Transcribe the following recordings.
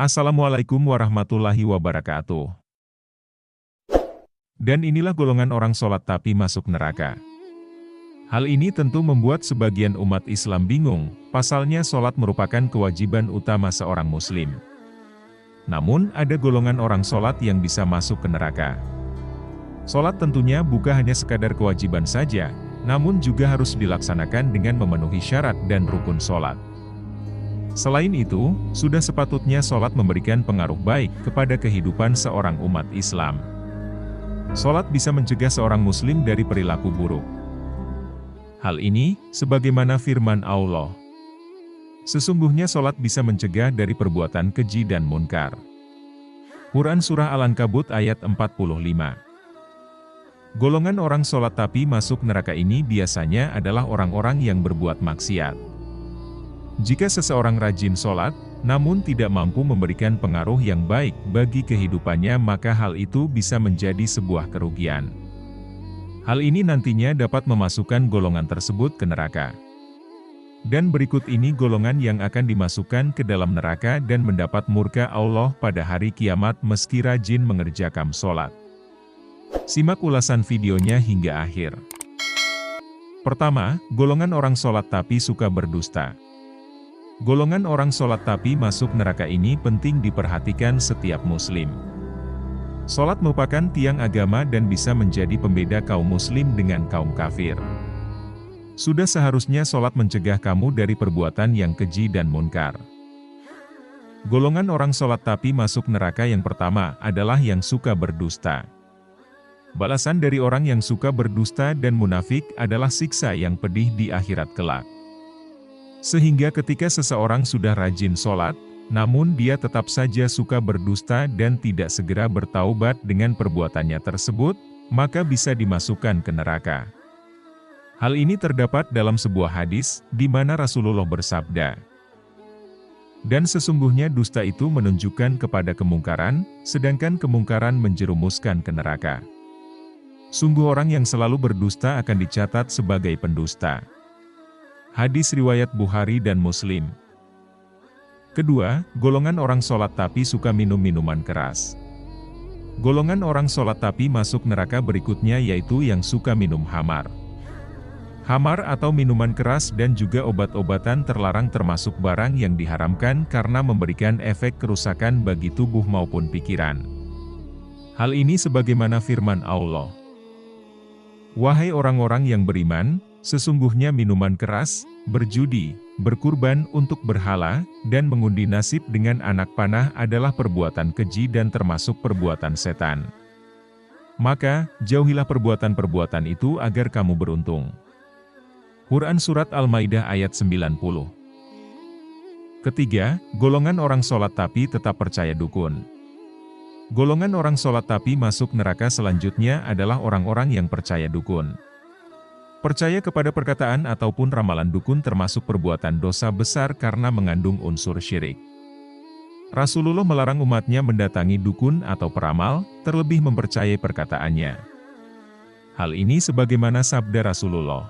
Assalamualaikum warahmatullahi wabarakatuh. Dan inilah golongan orang sholat tapi masuk neraka. Hal ini tentu membuat sebagian umat Islam bingung, pasalnya sholat merupakan kewajiban utama seorang muslim. Namun, ada golongan orang sholat yang bisa masuk ke neraka. Sholat tentunya bukan hanya sekadar kewajiban saja, namun juga harus dilaksanakan dengan memenuhi syarat dan rukun sholat. Selain itu, sudah sepatutnya sholat memberikan pengaruh baik kepada kehidupan seorang umat Islam. Sholat bisa mencegah seorang muslim dari perilaku buruk. Hal ini, sebagaimana firman Allah. Sesungguhnya sholat bisa mencegah dari perbuatan keji dan munkar. Quran Surah Al-Ankabut ayat 45. Golongan orang sholat tapi masuk neraka ini biasanya adalah orang-orang yang berbuat maksiat. Jika seseorang rajin sholat, namun tidak mampu memberikan pengaruh yang baik bagi kehidupannya, maka hal itu bisa menjadi sebuah kerugian. Hal ini nantinya dapat memasukkan golongan tersebut ke neraka. Dan berikut ini golongan yang akan dimasukkan ke dalam neraka dan mendapat murka Allah pada hari kiamat meski rajin mengerjakan sholat. Simak ulasan videonya hingga akhir. Pertama, golongan orang sholat tapi suka berdusta. Golongan orang sholat tapi masuk neraka ini penting diperhatikan setiap muslim. Sholat merupakan tiang agama dan bisa menjadi pembeda kaum muslim dengan kaum kafir. Sudah seharusnya sholat mencegah kamu dari perbuatan yang keji dan munkar. Golongan orang sholat tapi masuk neraka yang pertama adalah yang suka berdusta. Balasan dari orang yang suka berdusta dan munafik adalah siksa yang pedih di akhirat kelak. Sehingga ketika seseorang sudah rajin sholat, namun dia tetap saja suka berdusta dan tidak segera bertaubat dengan perbuatannya tersebut, maka bisa dimasukkan ke neraka. Hal ini terdapat dalam sebuah hadis, di mana Rasulullah bersabda, "Dan sesungguhnya dusta itu menunjukkan kepada kemungkaran, sedangkan kemungkaran menjerumuskan ke neraka. Sungguh orang yang selalu berdusta akan dicatat sebagai pendusta." Hadis riwayat Bukhari dan Muslim. Kedua, golongan orang sholat tapi suka minum minuman keras. Golongan orang sholat tapi masuk neraka berikutnya yaitu yang suka minum khamar. Khamar atau minuman keras dan juga obat-obatan terlarang termasuk barang yang diharamkan karena memberikan efek kerusakan bagi tubuh maupun pikiran. Hal ini sebagaimana firman Allah. "Wahai orang-orang yang beriman, sesungguhnya minuman keras, berjudi, berkurban untuk berhala, dan mengundi nasib dengan anak panah adalah perbuatan keji dan termasuk perbuatan setan. Maka, jauhilah perbuatan-perbuatan itu agar kamu beruntung." Quran Surat Al-Maidah ayat 90. Ketiga, golongan orang sholat tapi tetap percaya dukun. Golongan orang sholat tapi masuk neraka selanjutnya adalah orang-orang yang percaya dukun. Percaya kepada perkataan ataupun ramalan dukun termasuk perbuatan dosa besar karena mengandung unsur syirik. Rasulullah melarang umatnya mendatangi dukun atau peramal, terlebih mempercayai perkataannya. Hal ini sebagaimana sabda Rasulullah.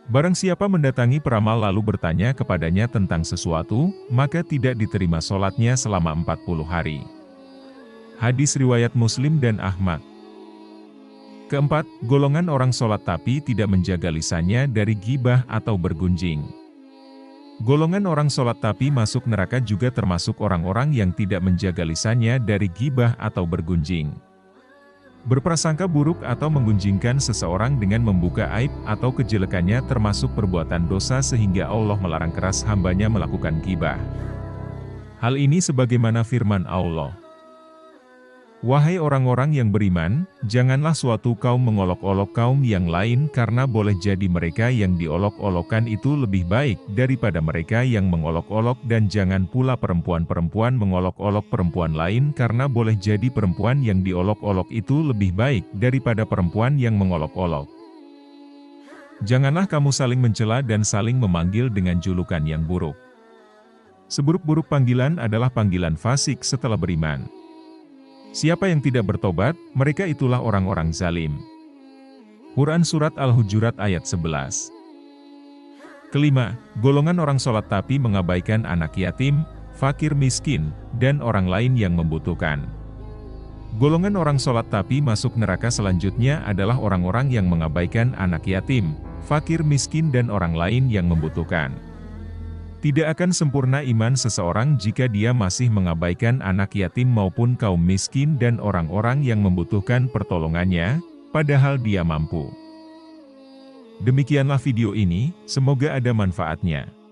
Barang siapa mendatangi peramal lalu bertanya kepadanya tentang sesuatu, maka tidak diterima sholatnya selama 40 hari. Hadis riwayat Muslim dan Ahmad. Keempat, golongan orang sholat tapi tidak menjaga lisannya dari ghibah atau bergunjing. Golongan orang sholat tapi masuk neraka juga termasuk orang-orang yang tidak menjaga lisannya dari ghibah atau bergunjing. Berprasangka buruk atau menggunjingkan seseorang dengan membuka aib atau kejelekannya termasuk perbuatan dosa sehingga Allah melarang keras hambanya melakukan ghibah. Hal ini sebagaimana firman Allah. "Wahai orang-orang yang beriman, janganlah suatu kaum mengolok-olok kaum yang lain karena boleh jadi mereka yang diolok-olokkan itu lebih baik daripada mereka yang mengolok-olok dan jangan pula perempuan-perempuan mengolok-olok perempuan lain karena boleh jadi perempuan yang diolok-olok itu lebih baik daripada perempuan yang mengolok-olok. Janganlah kamu saling mencela dan saling memanggil dengan julukan yang buruk. Seburuk-buruk panggilan adalah panggilan fasik setelah beriman. Siapa yang tidak bertobat, mereka itulah orang-orang zalim." Quran Surat Al-Hujurat ayat 11. Kelima, golongan orang sholat tapi mengabaikan anak yatim, fakir miskin, dan orang lain yang membutuhkan. Golongan orang sholat tapi masuk neraka selanjutnya adalah orang-orang yang mengabaikan anak yatim, fakir miskin dan orang lain yang membutuhkan. Tidak akan sempurna iman seseorang jika dia masih mengabaikan anak yatim maupun kaum miskin dan orang-orang yang membutuhkan pertolongannya, padahal dia mampu. Demikianlah video ini, semoga ada manfaatnya.